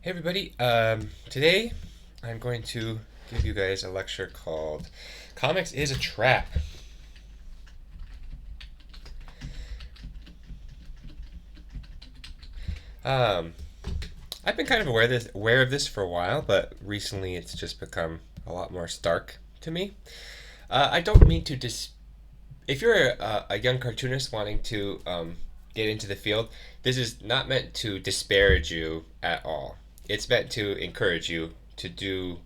Hey everybody, today I'm going to give you guys a lecture called Comics is a Trap. Um, I've been kind of aware of this for a while, but recently it's just become a lot more stark to me. I don't mean to if you're a young cartoonist wanting to get into the field, this is not meant to disparage you at all. It's meant to encourage you to do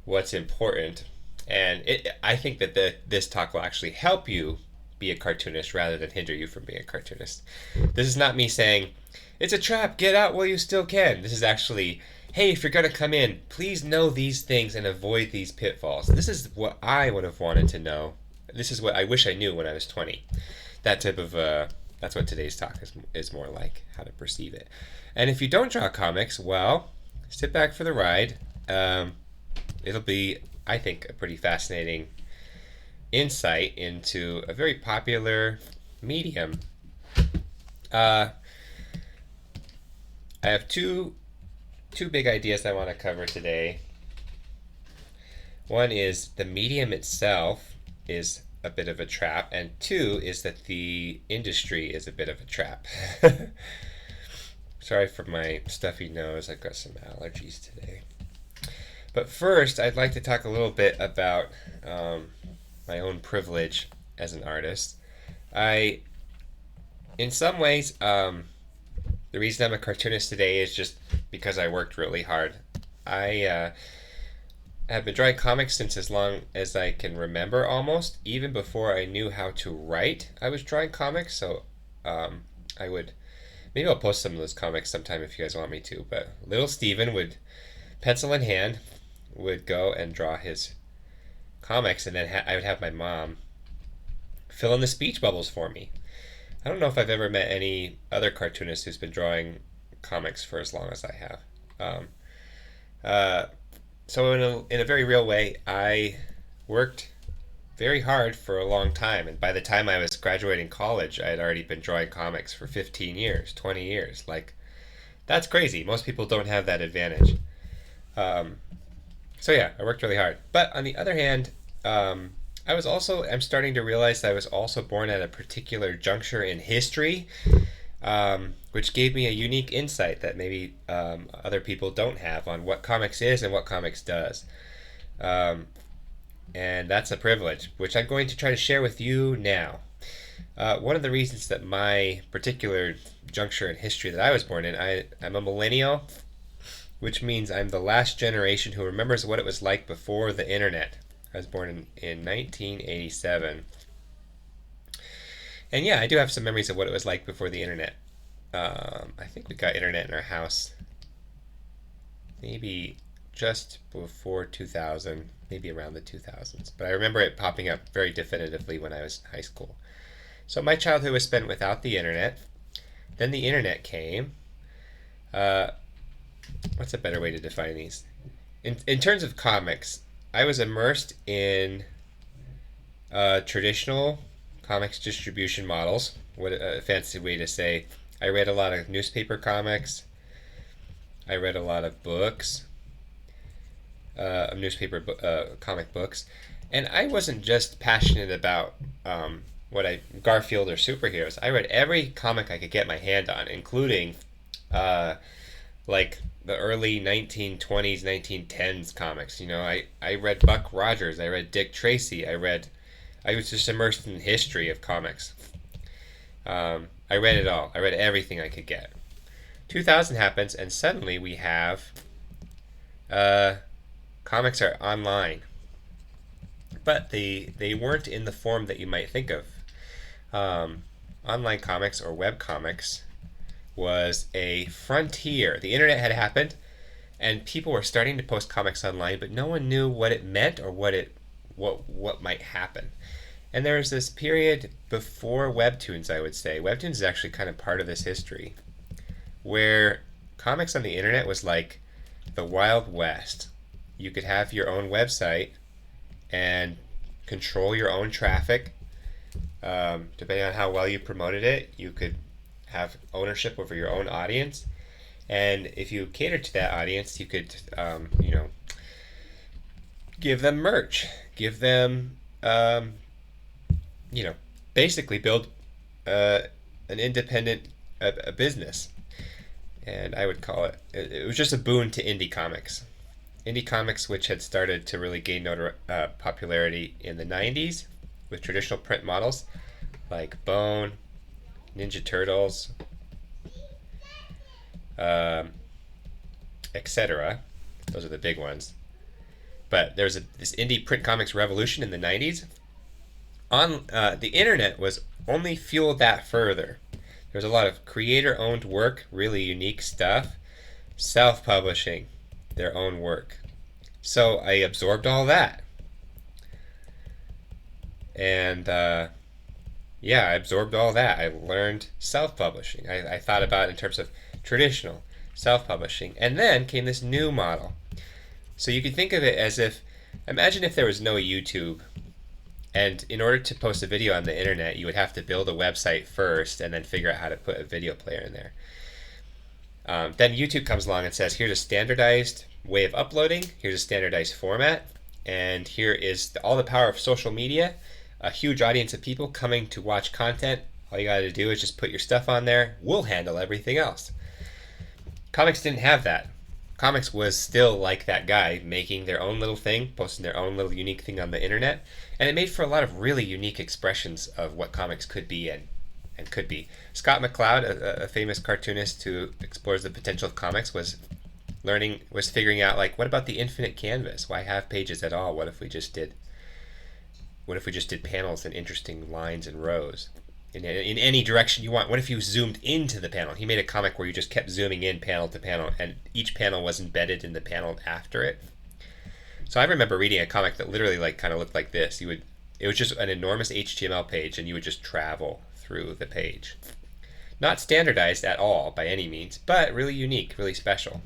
what's important. And I think that this talk will actually help you be a cartoonist rather than hinder you from being a cartoonist. This is not me saying, it's a trap, get out while you still can. This is actually, hey, if you're going to come in, please know these things and avoid these pitfalls. This is what I would have wanted to know. This is what I wish I knew when I was 20. That type of, that's what today's talk is more like, how to perceive it. And if you don't draw comics, well, sit back for the ride. It'll be, I think, a pretty fascinating insight into a very popular medium. Uh, I have two big ideas I want to cover today. One is the medium itself is a bit of a trap, and two is that the industry is a bit of a trap. Sorry for my stuffy nose. I've got some allergies today. But first, I'd like to talk a little bit about my own privilege as an artist. In some ways, the reason I'm a cartoonist today is just because I worked really hard. I have been drawing comics since as long as I can remember, almost. Even before I knew how to write, I was drawing comics. So I would, maybe I'll post some of those comics sometime if you guys want me to. But little Steven would, pencil in hand, would go and draw his comics, and then I would have my mom fill in the speech bubbles for me. I don't know if I've ever met any other cartoonist who's been drawing comics for as long as I have. Um, uh, so in a very real way, I worked very hard for a long time, and by the time I was graduating college, I had already been drawing comics for 15 years, 20 years. Like, that's crazy. Most people don't have that advantage. Um, so yeah, I worked really hard. But on the other hand, I'm starting to realize I was also born at a particular juncture in history, which gave me a unique insight that maybe other people don't have on what comics is and what comics does. Um, and that's a privilege, which I'm going to try to share with you now. One of the reasons that my particular juncture in history that I was born in, I'm a millennial, which means I'm the last generation who remembers what it was like before the internet. I was born in 1987. And yeah, I do have some memories of what it was like before the internet. I think we got internet in our house maybe just before 2000, maybe around the 2000s. But I remember it popping up very definitively when I was in high school. So my childhood was spent without the internet. Then the internet came. Uh, what's a better way to define these? In terms of comics, I was immersed in traditional comics distribution models. What a fancy way to say. I read a lot of newspaper comics. I read a lot of books, comic books, and I wasn't just passionate about Garfield or superheroes. I read every comic I could get my hand on, including uh, like the early 1920s, 1910s comics. You know, I read Buck Rogers, I read Dick Tracy, I was just immersed in the history of comics. I read it all. I read everything I could get. 2000 happens, and suddenly we have uh, comics are online, but they weren't in the form that you might think of. Um, Online comics or web comics was a frontier. The internet had happened, and people were starting to post comics online, but no one knew what it meant or what might happen. And there was this period before webtoons, I would say. Webtoons is actually kind of part of this history, where comics on the internet was like the Wild West. You could have your own website and control your own traffic. Depending on how well you promoted it, you could have ownership over your own audience. And if you cater to that audience, you could, give them merch, give them, you know, basically build an independent a business. And I would call it was just a boon to indie comics. Indie comics, which had started to really gain popularity in the 90s with traditional print models like Bone, Ninja Turtles, um, etc. Those are the big ones. But there was this indie print comics revolution in the 90s. On the internet was only fueled that further. There was a lot of creator-owned work, really unique stuff, self-publishing their own work. So I absorbed all that. And yeah, I absorbed all that. I learned self-publishing. I thought about it in terms of traditional self-publishing. And then came this new model. So you could think of it as if, imagine if there was no YouTube, and in order to post a video on the internet, you would have to build a website first and then figure out how to put a video player in there. Then YouTube comes along and says, here's a standardized way of uploading, here's a standardized format, and here is all the power of social media, a huge audience of people coming to watch content. All you got to do is just put your stuff on there. We'll handle everything else. Comics didn't have that. Comics was still like that guy, making their own little thing, posting their own little unique thing on the internet, and it made for a lot of really unique expressions of what comics could be and could be. Scott McCloud, a famous cartoonist who explores the potential of comics, was figuring out, like, what about the infinite canvas? Why have pages at all? What if we just did panels and interesting lines and rows in any direction you want? What if you zoomed into the panel? He made a comic where you just kept zooming in panel to panel, and each panel was embedded in the panel after it. So I remember reading a comic that literally kind of looked like this. It was just an enormous HTML page, and you would just travel through the page. Not standardized at all by any means, but really unique, really special.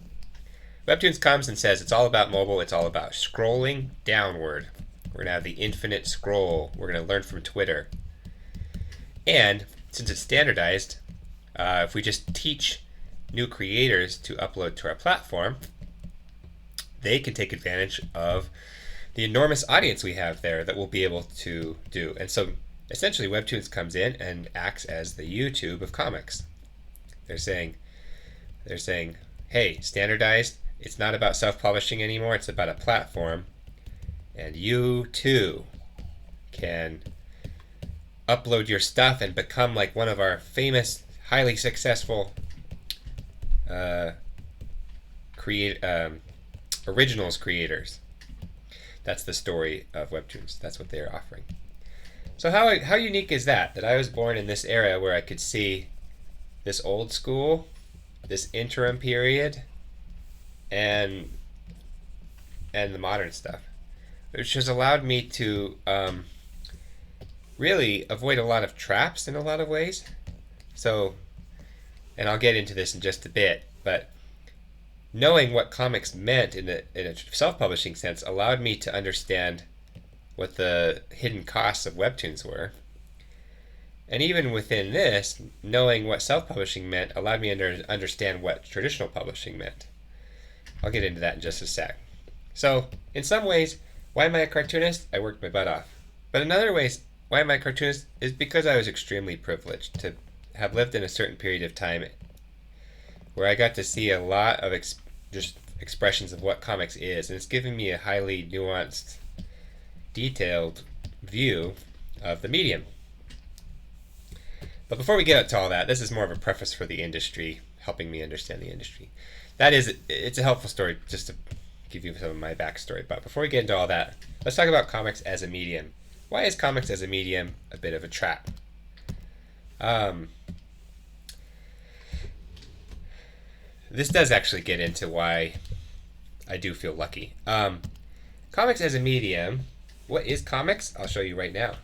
Webtoons comes and says it's all about mobile, it's all about scrolling downward. We're going to have the infinite scroll. We're going to learn from Twitter. And since it's standardized, if we just teach new creators to upload to our platform, they can take advantage of the enormous audience we have there that we'll be able to do. And so essentially Webtoons comes in and acts as the YouTube of comics. They're saying, hey, standardized, it's not about self-publishing anymore, it's about a platform. And you too can upload your stuff and become like one of our famous, highly successful originals creators. That's the story of Webtoons. That's what they're offering. So how unique is that I was born in this era where I could see this old school, this interim period, and the modern stuff, which has allowed me to really avoid a lot of traps in a lot of ways. So, and I'll get into this in just a bit, but knowing what comics meant in a self-publishing sense allowed me to understand what the hidden costs of Webtoons were. And even within this, knowing what self-publishing meant allowed me to understand what traditional publishing meant. I'll get into that in just a sec. So, in some ways, why am I a cartoonist? I worked my butt off. But in other ways, why am I a cartoonist is because I was extremely privileged to have lived in a certain period of time where I got to see a lot of just expressions of what comics is, and it's given me a highly nuanced, detailed view of the medium. But before we get into all that, this is more of a preface for the industry, helping me understand the industry. That is, it's a helpful story just to give you some of my backstory. But before we get into all that, let's talk about comics as a medium. Why is comics as a medium a bit of a trap? This does actually get into why I do feel lucky. Comics as a medium, what is comics? I'll show you right now.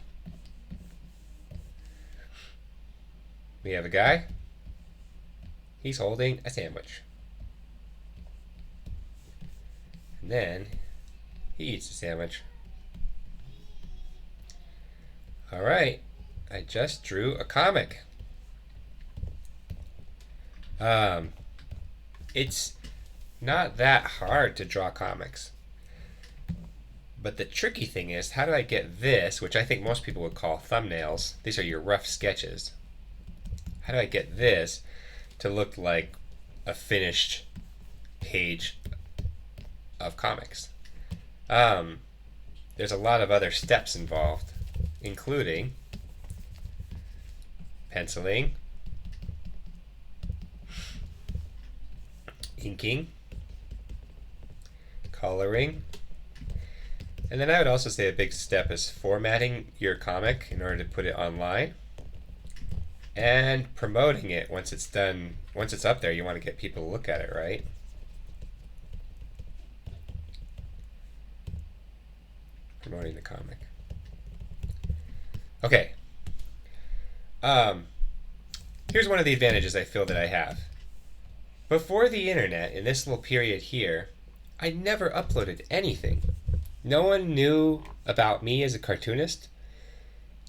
We have a guy. He's holding a sandwich. And then he eats the sandwich. Alright, I just drew a comic. it's not that hard to draw comics. But the tricky thing is, how do I get this, which I think most people would call thumbnails, these are your rough sketches, how do I get this to look like a finished page of comics? There's a lot of other steps involved, including penciling, inking, coloring, and then I would also say a big step is formatting your comic in order to put it online, and promoting it once it's done. Once it's up there, you want to get people to look at it, right? Promoting the comic. Okay. Here's one of the advantages I feel that I have. Before the internet, in this little period here, I never uploaded anything. No one knew about me as a cartoonist.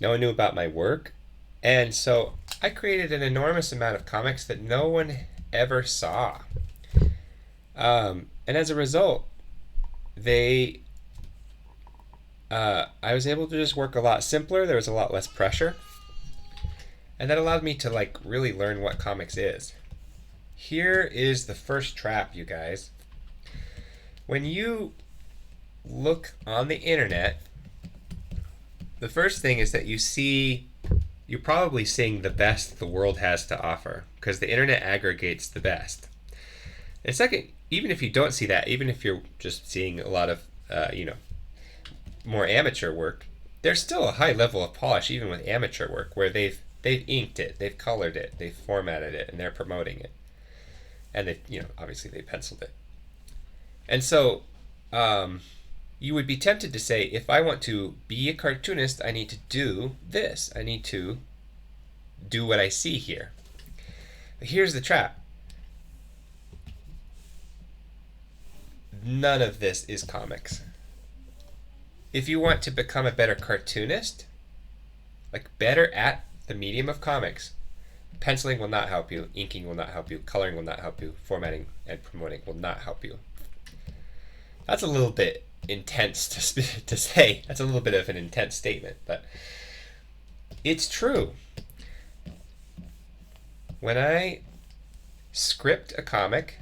No one knew about my work. And so I created an enormous amount of comics that no one ever saw. And as a result, I was able to just work a lot simpler. There was a lot less pressure. And that allowed me to really learn what comics is. Here is the first trap, you guys. When you look on the internet, the first thing is that you're probably seeing the best the world has to offer, because the internet aggregates the best. And second, even if you don't see that, even if you're just seeing a lot of more amateur work, there's still a high level of polish even with amateur work, where they've inked it, they've colored it, they've formatted it, and they're promoting it. And they obviously they penciled it. And so you would be tempted to say, if I want to be a cartoonist, I need to do this. I need to do what I see here. But here's the trap. None of this is comics. If you want to become a better cartoonist, better at the medium of comics, penciling will not help you, inking will not help you, coloring will not help you, formatting and promoting will not help you. That's a little bit intense to say. That's a little bit of an intense statement, but it's true. When I script a comic,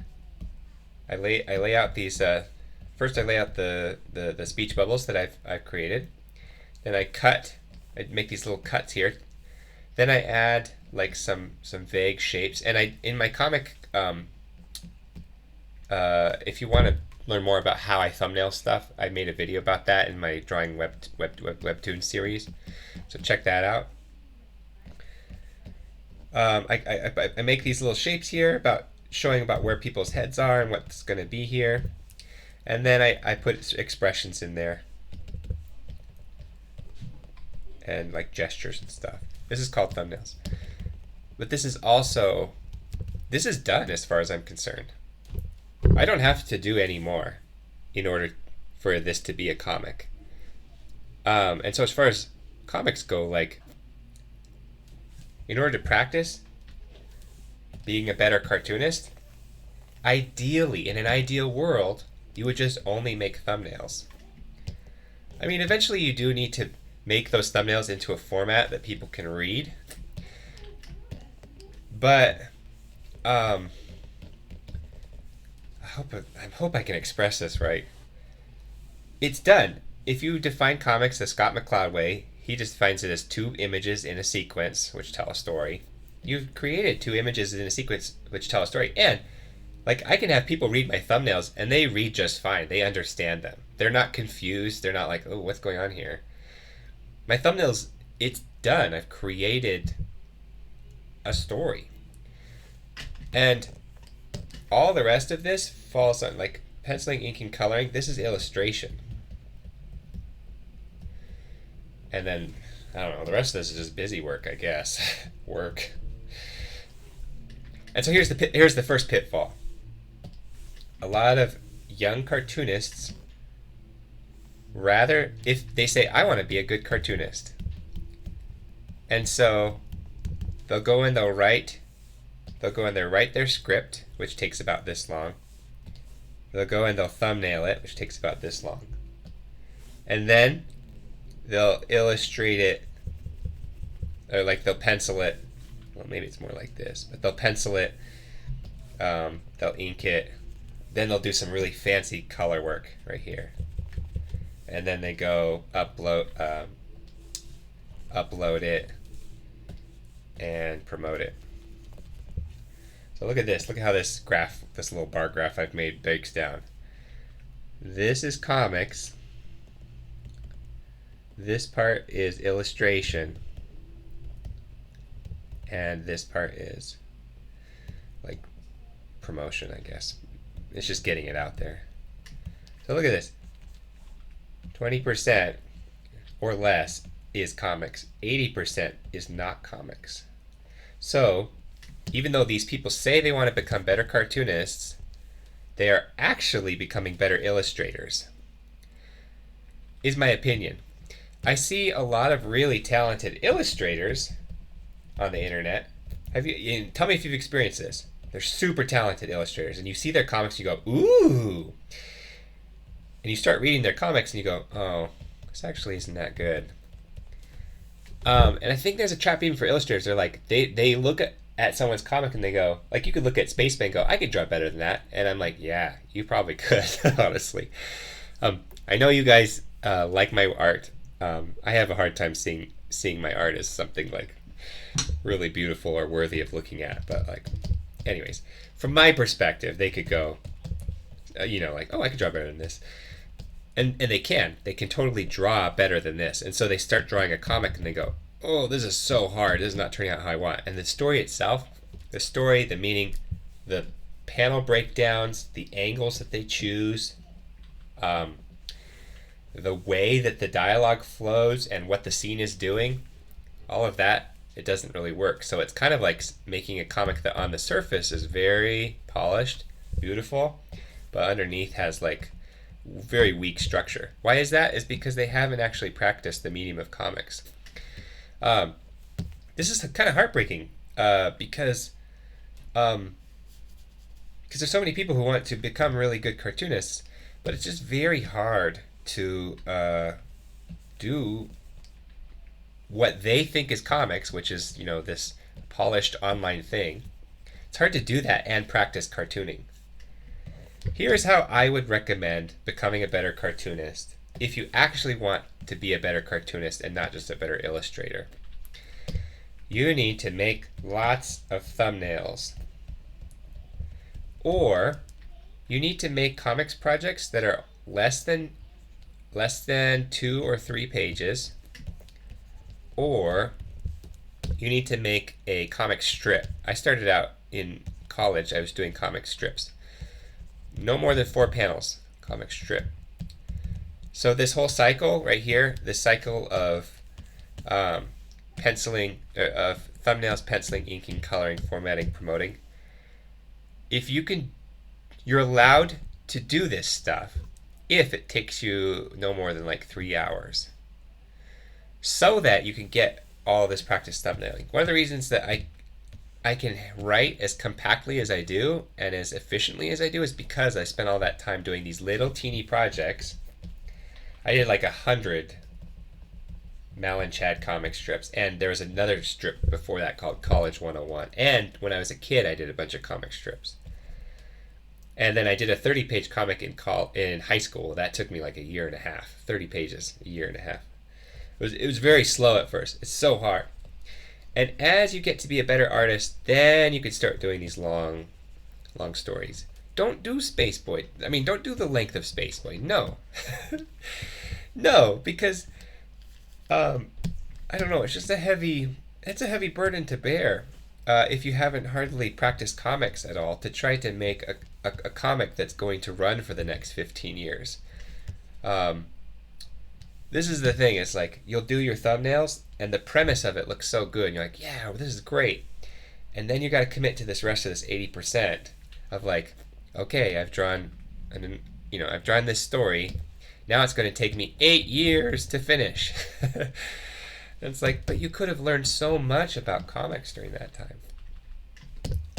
I lay out these. First, I lay out the speech bubbles that I've created. Then I make these little cuts here. Then I add some vague shapes, and in my comic, if you want to learn more about how I thumbnail stuff, I made a video about that in my drawing webtoon series, so check that out. I make these little shapes here showing about where people's heads are and what's going to be here, and then I put expressions in there and gestures and stuff. This is called thumbnails, but this is done as far as I'm concerned. I don't have to do any more in order for this to be a comic. And so as far as comics go, in order to practice being a better cartoonist, ideally, in an ideal world, you would just only make thumbnails. I mean, eventually you do need to make those thumbnails into a format that people can read. But I hope I can express this right. It's done. If you define comics the Scott McCloud way, he just defines it as two images in a sequence which tell a story. You've created two images in a sequence which tell a story, and I can have people read my thumbnails and they read just fine. They understand them. They're not confused. They're not oh, what's going on here? My thumbnails, it's done. I've created a story. And all the rest of this falls on penciling, inking, coloring. This is illustration. And then, I don't know, the rest of this is just busy work, I guess. Work. And so here's the first pitfall. A lot of young cartoonists, if they say, I want to be a good cartoonist. And so they'll go in there, write their script, which takes about this long. They'll go and they'll thumbnail it, which takes about this long. And then they'll illustrate it, or like they'll pencil it. Well, maybe it's more like this, but they'll pencil it, they'll ink it, then they'll do some really fancy color work right here. And then they go upload it and promote it. So look at this. Look at how this graph, this little bar graph I've made, breaks down. This is comics. This part is illustration. And this part is like promotion, I guess. It's just getting it out there. So look at this. 20% or less is comics. 80% is not comics. So even though these people say they want to become better cartoonists, they are actually becoming better illustrators, is my opinion. I see a lot of really talented illustrators on the internet. Tell me if you've experienced this. They're super talented illustrators, and you see their comics, you go, ooh. And you start reading their comics, and you go, oh, this actually isn't that good. And I think there's a trap even for illustrators. They're like, they look at someone's comic and they go, like, you could look at Spaceman and go, I could draw better than that. And I'm like, yeah, you probably could, honestly. I know you guys like my art. I have a hard time seeing my art as something like really beautiful or worthy of looking at. But like, anyways, from my perspective, they could go, like, oh, I could draw better than this. And they can totally draw better than this. And so they start drawing a comic and they go, oh, this is so hard. This is not turning out how I want. And the story itself, the meaning, the panel breakdowns, the angles that they choose, the way that the dialogue flows and what the scene is doing, all of that, it doesn't really work. So it's kind of like making a comic that on the surface is very polished, beautiful, but underneath has like very weak structure. Why is that? Is because they haven't actually practiced the medium of comics. This is kind of heartbreaking because there's so many people who want to become really good cartoonists, but it's just very hard to do what they think is comics, which is, this polished online thing. It's hard to do that and practice cartooning. Here's how I would recommend becoming a better cartoonist if you actually want to be a better cartoonist and not just a better illustrator. You need to make lots of thumbnails. Or you need to make comics projects that are less than 2 or 3 pages. Or you need to make a comic strip. I started out in college, I was doing comic strips. No more than 4 panels, comic strip. So this whole cycle right here, this cycle of penciling, of thumbnails, penciling, inking, coloring, formatting, promoting. If you're allowed to do this stuff if it takes you no more than like 3 hours, so that you can get all this practice thumbnailing. One of the reasons that I can write as compactly as I do and as efficiently as I do is because I spent all that time doing these little teeny projects. I did like 100 Mal and Chad comic strips, and there was another strip before that called College 101. And when I was a kid, I did a bunch of comic strips. And then I did a 30-page comic in high school. That took me like a year and a half. 30 pages, a year and a half. It was very slow at first. It's so hard. And as you get to be a better artist, then you can start doing these long stories. Don't do Space Boy. I mean, don't do the length of Space Boy. No. No, because I don't know, it's a heavy burden to bear if you haven't hardly practiced comics at all, to try to make a comic that's going to run for the next 15 years. This is the thing, it's like you'll do your thumbnails and the premise of it looks so good and you're like, yeah, well, this is great. And then you got to commit to this rest of this 80% of like, okay, I've drawn this story. Now it's going to take me 8 years to finish. It's like, but you could have learned so much about comics during that time.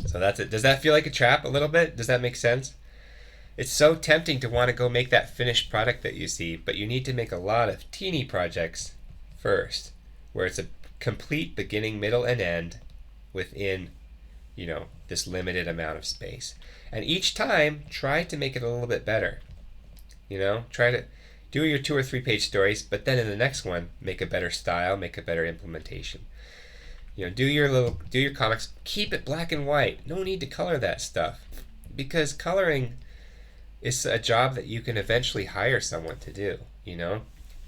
So that's it. Does that feel like a trap a little bit? Does that make sense? It's so tempting to want to go make that finished product that you see, but you need to make a lot of teeny projects first, where it's a complete beginning, middle, and end within, this limited amount of space. And each time, try to make it a little bit better. Try to do your 2 or 3 page stories, but then in the next one, make a better style, make a better implementation. Do your comics, keep it black and white. No need to color that stuff, because coloring is a job that you can eventually hire someone to do.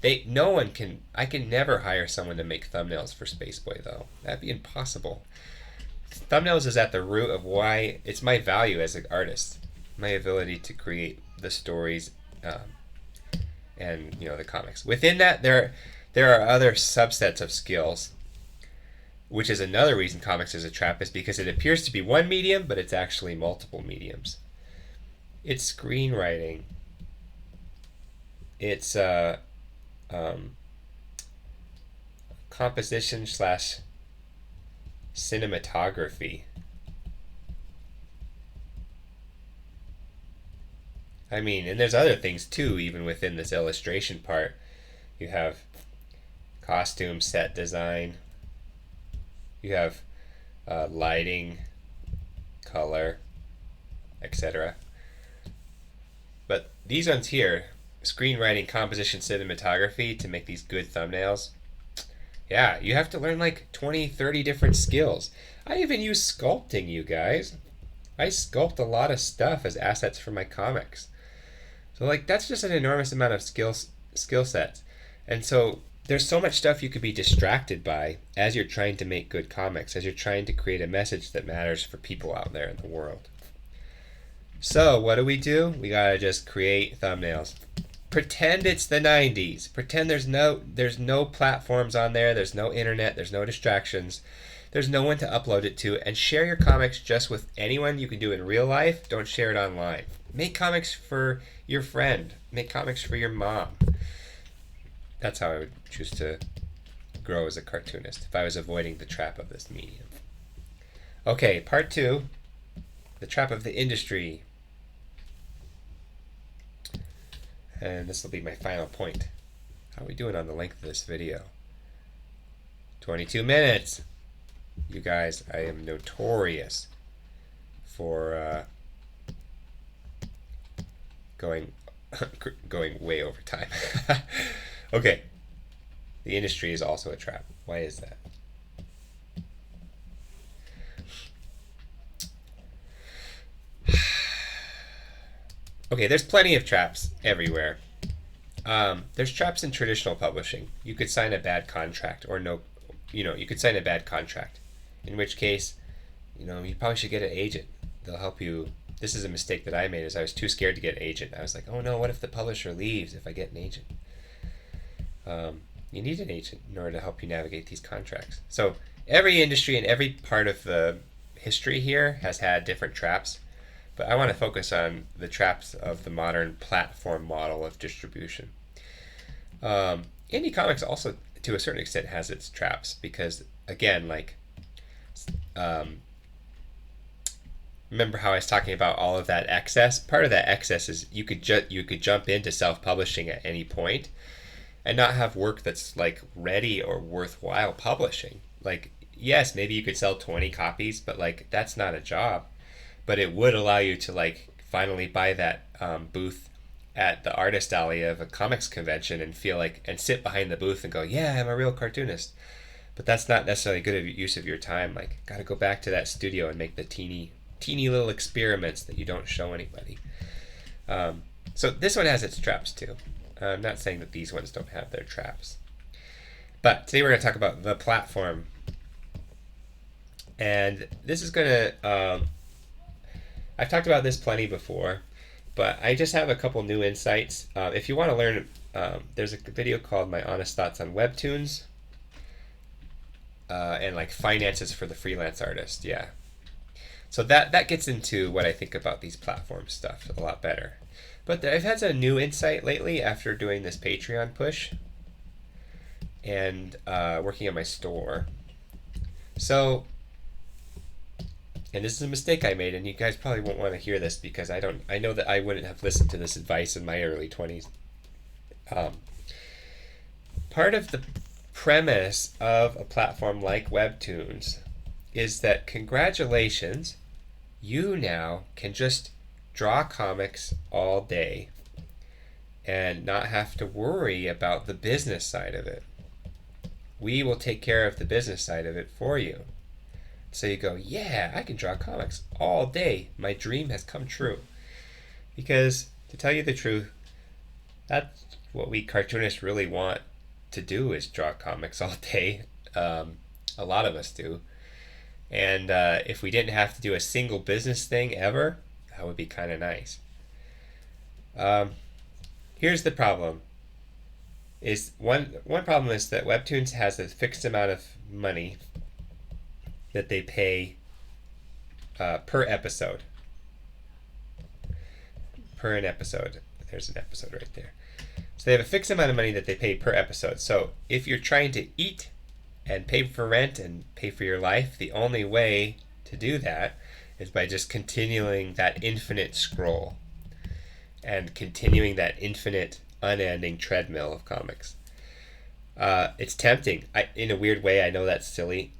I can never hire someone to make thumbnails for Spaceboy, though. That'd be impossible. Thumbnails is at the root of why it's my value as an artist, my ability to create the stories, and the comics. Within that, there are other subsets of skills, which is another reason comics is a trap, is because it appears to be one medium, but it's actually multiple mediums. It's screenwriting. It's composition / cinematography. And there's other things too, even within this illustration part. You have costume, set design. You have lighting, color, etc. But these ones here, screenwriting, composition, cinematography, to make these good thumbnails, yeah, you have to learn like 20, 30 different skills. I even use sculpting, you guys. I sculpt a lot of stuff as assets for my comics. So that's just an enormous amount of skill sets. And so there's so much stuff you could be distracted by as you're trying to make good comics, as you're trying to create a message that matters for people out there in the world. So what do? We gotta just create thumbnails. Pretend it's the 90s. Pretend there's no platforms on there, there's no internet, there's no distractions, there's no one to upload it to, and share your comics just with anyone you can do in real life. Don't share it online. Make comics for your friend. Make comics for your mom. That's how I would choose to grow as a cartoonist if I was avoiding the trap of this medium. Okay, part 2, the trap of the industry. And this will be my final point. How are we doing on the length of this video? 22 minutes. You guys, I am notorious for going way over time. Okay. The industry is also a trap. Why is that? Okay, there's plenty of traps everywhere. There's traps in traditional publishing. You could sign a bad contract, or you could sign a bad contract. In which case, you probably should get an agent. They'll help you. This is a mistake that I made, is I was too scared to get an agent. I was like, oh no, what if the publisher leaves if I get an agent? You need an agent in order to help you navigate these contracts. So every industry and every part of the history here has had different traps. But I want to focus on the traps of the modern platform model of distribution. Indie comics also, to a certain extent, has its traps because, again, remember how I was talking about all of that excess? Part of that excess is you could jump into self-publishing at any point and not have work that's ready or worthwhile publishing. Yes, maybe you could sell 20 copies, but that's not a job. But it would allow you to finally buy that booth at the artist alley of a comics convention and feel and sit behind the booth and go, yeah, I'm a real cartoonist. But that's not necessarily good use of your time. Got to go back to that studio and make the teeny little experiments that you don't show anybody. So this one has its traps too. I'm not saying that these ones don't have their traps. But today we're going to talk about the platform. And this is going to... I've talked about this plenty before, but I just have a couple new insights. If you want to learn, there's a video called My Honest Thoughts on Webtoons, and finances for the freelance artist. Yeah. So that gets into what I think about these platform stuff a lot better. But I've had a new insight lately after doing this Patreon push and working on my store. So, and this is a mistake I made, and you guys probably won't want to hear this because I know that I wouldn't have listened to this advice in my early 20s. Part of the premise of a platform like Webtoons is that congratulations, you now can just draw comics all day and not have to worry about the business side of it. We will take care of the business side of it for you. So you go, yeah, I can draw comics all day. My dream has come true. Because, to tell you the truth, that's what we cartoonists really want to do, is draw comics all day. A lot of us do. And if we didn't have to do a single business thing ever, that would be kind of nice. Here's the problem. One problem is that Webtoons has a fixed amount of money that they pay per episode. Per an episode. There's an episode right there. So they have a fixed amount of money that they pay per episode. So if you're trying to eat and pay for rent and pay for your life, the only way to do that is by just continuing that infinite scroll and continuing that infinite, unending treadmill of comics. It's tempting. In a weird way, I know that's silly.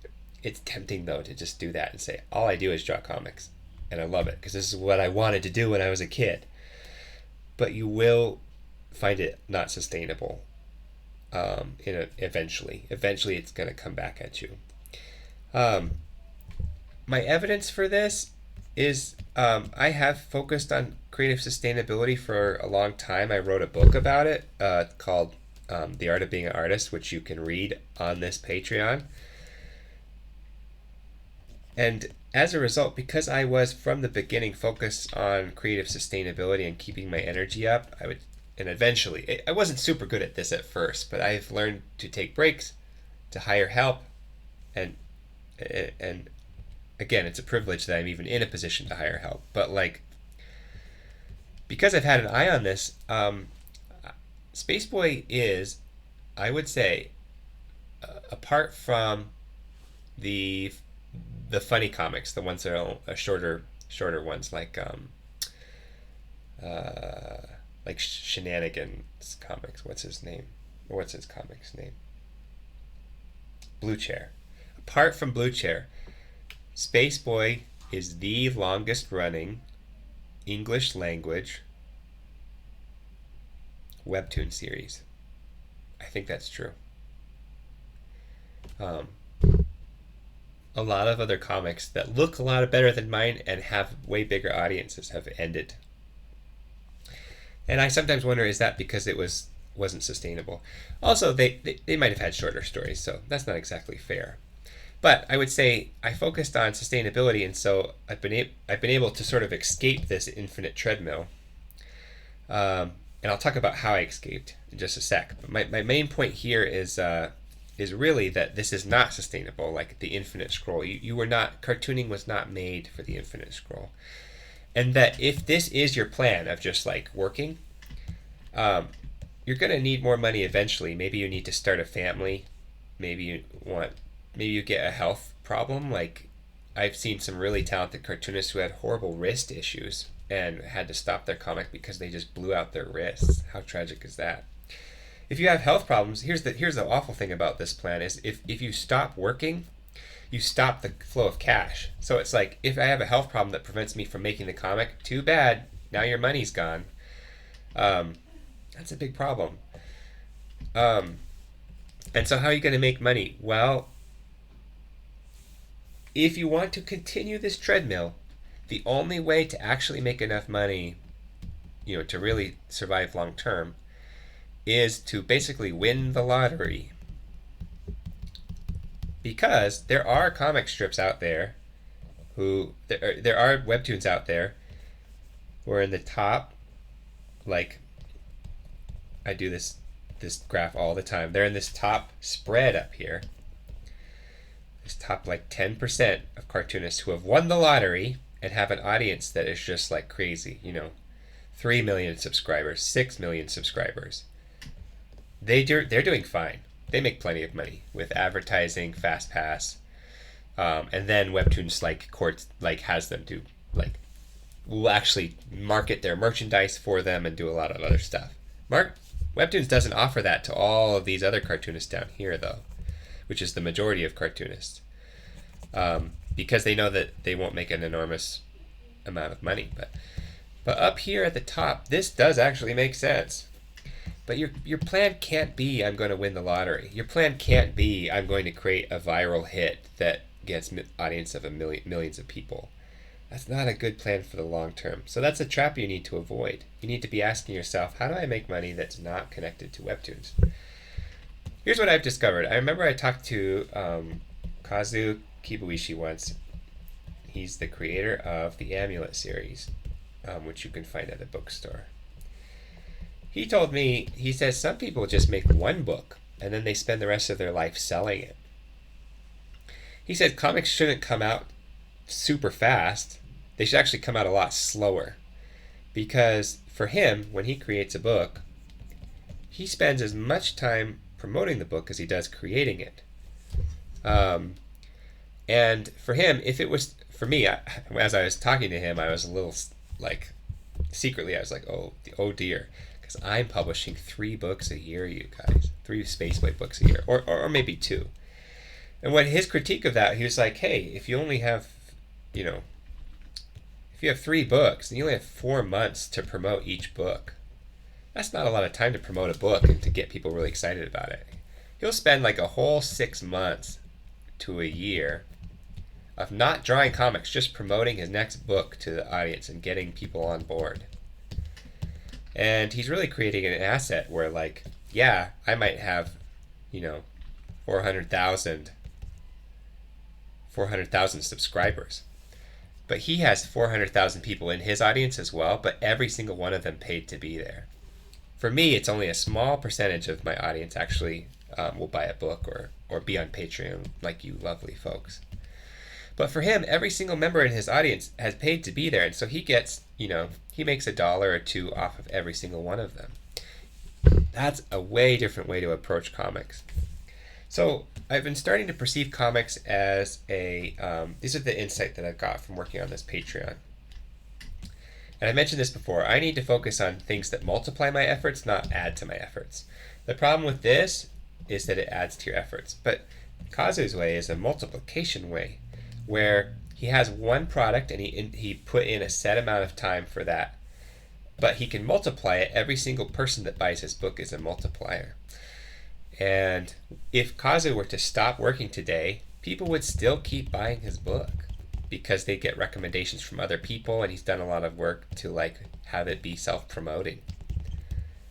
It's tempting, though, to just do that and say, all I do is draw comics. And I love it, because this is what I wanted to do when I was a kid. But you will find it not sustainable eventually. Eventually, it's going to come back at you. My evidence for this is I have focused on creative sustainability for a long time. I wrote a book about it called The Art of Being an Artist, which you can read on this Patreon. And as a result, because I was from the beginning focused on creative sustainability and keeping my energy up, eventually, I wasn't super good at this at first, but I've learned to take breaks, to hire help, and again, it's a privilege that I'm even in a position to hire help. But because I've had an eye on this, Spaceboy is, I would say, apart from the funny comics, the ones that are shorter ones, like Shenanigans comics. What's his comic's name? Blue Chair. Apart from Blue Chair, Spaceboy is the longest running English language webtoon series. I think that's true. A lot of other comics that look a lot better than mine and have way bigger audiences have ended. And I sometimes wonder, is that because it wasn't sustainable? Also, they might have had shorter stories, so that's not exactly fair. But I would say I focused on sustainability, and so I've been able to sort of escape this infinite treadmill. And I'll talk about how I escaped in just a sec. But my main point here is really that this is not sustainable, like the infinite scroll. Cartooning was not made for the infinite scroll. And that if this is your plan of just working, you're going to need more money eventually. Maybe you need to start a family. Maybe you get a health problem. Like, I've seen some really talented cartoonists who had horrible wrist issues and had to stop their comic because they just blew out their wrists. How tragic is that? If you have health problems, here's the awful thing about this plan is if you stop working, you stop the flow of cash. So it's like, if I have a health problem that prevents me from making the comic, too bad. Now your money's gone. That's a big problem. And so how are you going to make money? Well, if you want to continue this treadmill, the only way to actually make enough money, to really survive long term, is to basically win the lottery. Because there are comic strips out there there are webtoons out there who are in the top, like, I do this graph all the time. They're in this top spread up here. This top 10% of cartoonists who have won the lottery and have an audience that is just like crazy, 3 million subscribers, 6 million subscribers. They're doing fine. They make plenty of money with advertising, fast pass, And then Webtoons has them do will actually market their merchandise for them and do a lot of other stuff. Webtoons doesn't offer that to all of these other cartoonists down here though, which is the majority of cartoonists, because they know that they won't make an enormous amount of money. But up here at the top, this does actually make sense. But your plan can't be I'm going to win the lottery. Your plan can't be I'm going to create a viral hit that gets audience of millions of people. That's not a good plan for the long term. So that's a trap you need to avoid. You need to be asking yourself, how do I make money that's not connected to Webtoons? Here's what I've discovered. I remember I talked to Kazu Kibuishi once. He's the creator of the Amulet series, which you can find at a bookstore. He told me, he says some people just make one book and then they spend the rest of their life selling it. He said comics shouldn't come out super fast. They should actually come out a lot slower. Because for him, when he creates a book, he spends as much time promoting the book as he does creating it. And for him, if it was, for me, as I was talking to him, I was a little secretly, I was like, oh dear. Because I'm publishing 3 books a year, you guys. 3 Spaceway books a year, or maybe 2. And when his critique of that, he was like, hey, if you only have, if you have 3 books, and you only have 4 months to promote each book, that's not a lot of time to promote a book and to get people really excited about it. He'll spend like a whole 6 months to a year of not drawing comics, just promoting his next book to the audience and getting people on board. And he's really creating an asset where, I might have, 400,000 subscribers. But he has 400,000 people in his audience as well, but every single one of them paid to be there. For me, it's only a small percentage of my audience actually will buy a book or be on Patreon like you lovely folks. But for him, every single member in his audience has paid to be there, and so he gets, he makes $1 or $2 off of every single one of them. That's a way different way to approach comics. So I've been starting to perceive comics as these are the insight that I've got from working on this Patreon. And I mentioned this before, I need to focus on things that multiply my efforts, not add to my efforts. The problem with this is that it adds to your efforts. But Kazu's way is a multiplication way, where he has one product and he put in a set amount of time for that, but he can multiply it. Every single person that buys his book is a multiplier. And if Kazu were to stop working today, people would still keep buying his book because they get recommendations from other people, and he's done a lot of work to have it be self-promoting.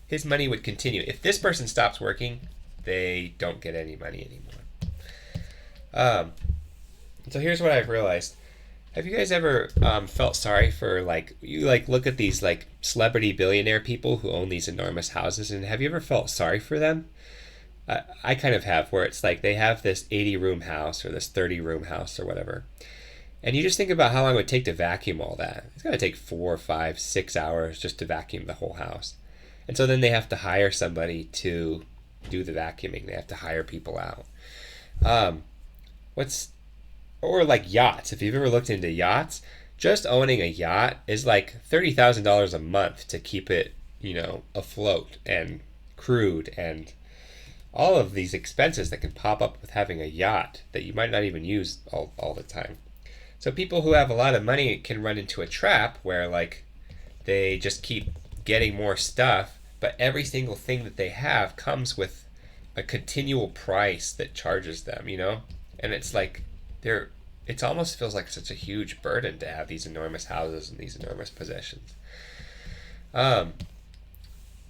His money would continue. If this person stops working, they don't get any money anymore. So here's what I've realized. Have you guys ever felt sorry for you look at these celebrity billionaire people who own these enormous houses, and have you ever felt sorry for them? I kind of have, where it's they have this 80-room house or this 30-room house or whatever. And you just think about how long it would take to vacuum all that. It's going to take 4, 5, 6 hours just to vacuum the whole house. And so then they have to hire somebody to do the vacuuming. They have to hire people out. Or yachts. If you've ever looked into yachts, just owning a yacht is $30,000 a month to keep it, afloat and crewed and all of these expenses that can pop up with having a yacht that you might not even use all the time. So people who have a lot of money can run into a trap where they just keep getting more stuff, but every single thing that they have comes with a continual price that charges them, And it's it almost feels like such a huge burden to have these enormous houses and these enormous possessions.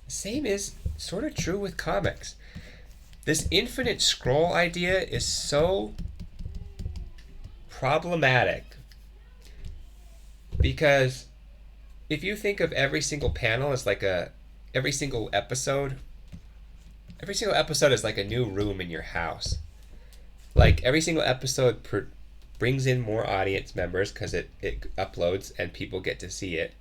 Same is sort of true with comics. This infinite scroll idea is so problematic because if you think of every single panel as every single episode is like a new room in your house. Every single episode brings in more audience members because it uploads and people get to see it.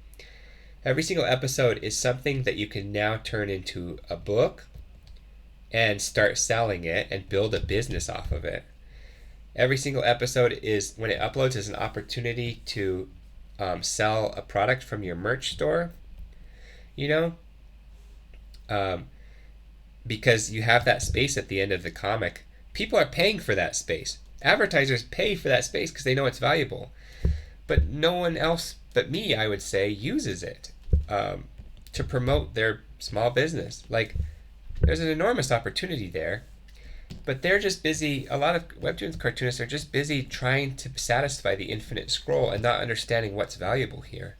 Every single episode is something that you can now turn into a book and start selling it and build a business off of it. Every single episode is, when it uploads, is an opportunity to sell a product from your merch store, you know, because you have that space at the end of the comic. People are paying for that space. Advertisers pay for that space because they know it's valuable. But no one else but me, I would say, uses it to promote their small business. Like, there's an enormous opportunity there, but they're just busy. A lot of webtoons cartoonists are just busy trying to satisfy the infinite scroll and not understanding what's valuable here.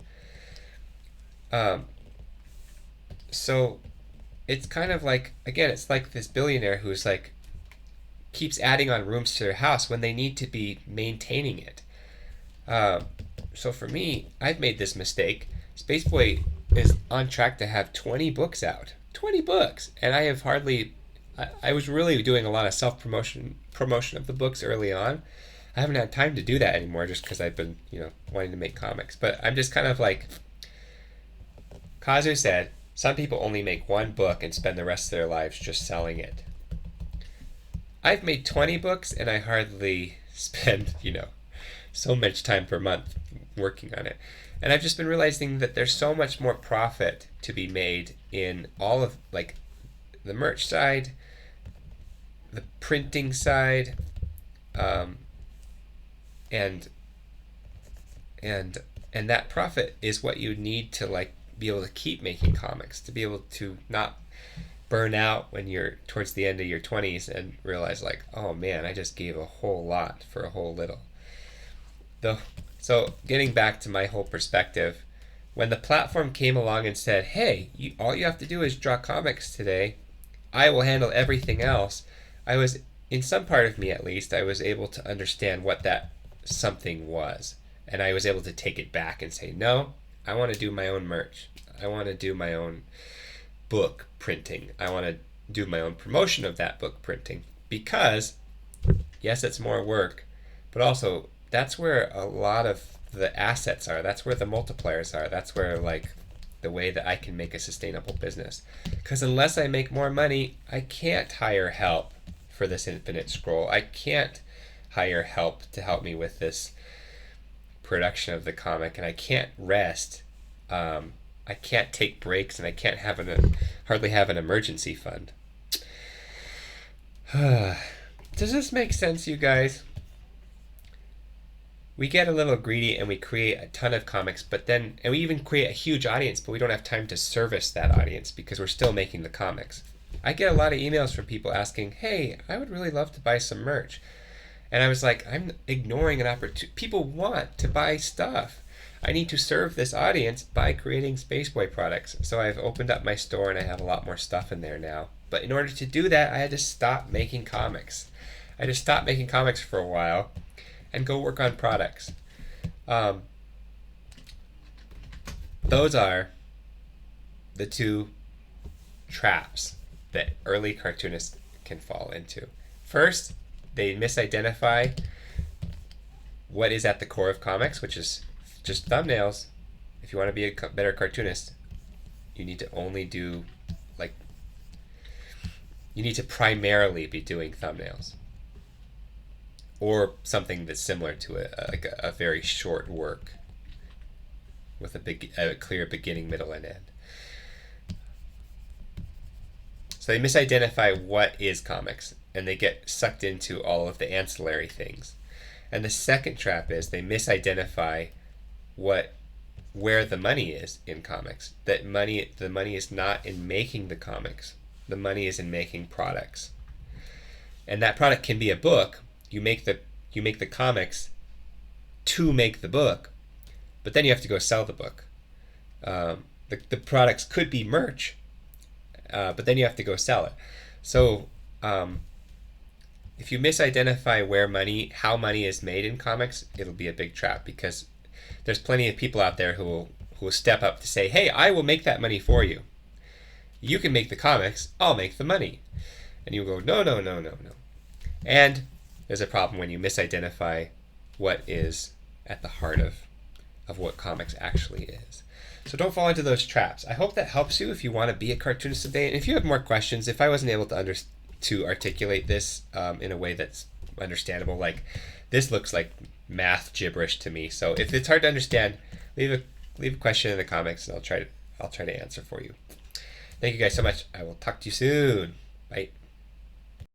So it's kind of like, again, it's like this billionaire who's like keeps adding on rooms to their house when they need to be maintaining it. So for me, I've made this mistake. Spaceboy is on track to have 20 books out. 20 books! And I have hardly... I was really doing a lot of self-promotion of the books early on. I haven't had time to do that anymore just because I've been, wanting to make comics. But I'm just kind of like... Kazu said, some people only make one book and spend the rest of their lives just selling it. I've made 20 books and I hardly spend, so much time per month working on it. And I've just been realizing that there's so much more profit to be made in all of, like, the merch side, the printing side, and that profit is what you need to, like, be able to keep making comics, to be able to not burn out when you're towards the end of your 20s and realize, like, oh man, I just gave a whole lot for a whole little. So getting back to my whole perspective, when the platform came along and said, hey, all you have to do is draw comics today, I will handle everything else, I was, in some part of me at least, I was able to understand what that something was. And I was able to take it back and say, no, I want to do my own merch. I want to do my own book printing. I want to do my own promotion of that book printing. Because, yes, it's more work, but also that's where a lot of the assets are. That's where the multipliers are. That's where, like, the way that I can make a sustainable business. Because unless I make more money, I can't hire help for this infinite scroll. I can't hire help to help me with this production of the comic, and I can't rest. I can't take breaks, and I can't hardly have an emergency fund. Does this make sense, you guys? We get a little greedy and we create a ton of comics, and we even create a huge audience, but we don't have time to service that audience because we're still making the comics. I get a lot of emails from people asking, hey, I would really love to buy some merch. And I was like, I'm ignoring an opportunity. People want to buy stuff. I need to serve this audience by creating Spaceboy products. So I've opened up my store and I have a lot more stuff in there now. But in order to do that, I had to stop making comics. I just stopped making comics for a while and go work on products. Those are the two traps that early cartoonists can fall into. First, they misidentify what is at the core of comics, which is just thumbnails. If you want to be a better cartoonist, you need to only do, you need to primarily be doing thumbnails. Or something that's similar to a very short work with a clear beginning, middle, and end. So they misidentify what is comics, and they get sucked into all of the ancillary things. And the second trap is they misidentify where the money is in comics. The money is not in making the comics. The money is in making products. And that product can be a book. You make the comics to make the book, but then you have to go sell the book. The products could be merch, but then you have to go sell it. So if you misidentify how money is made in comics, it'll be a big trap, because there's plenty of people out there who will step up to say, hey, I will make that money for you. You can make the comics, I'll make the money. And you go, no. And there's a problem when you misidentify what is at the heart of what comics actually is. So don't fall into those traps. I hope that helps you if you want to be a cartoonist today. And if you have more questions, if I wasn't able to articulate this in a way that's understandable. Like this looks like math gibberish to me. So if it's hard to understand, leave a question in the comments, and I'll try to answer for you. Thank you guys so much. I will talk to you soon. Bye.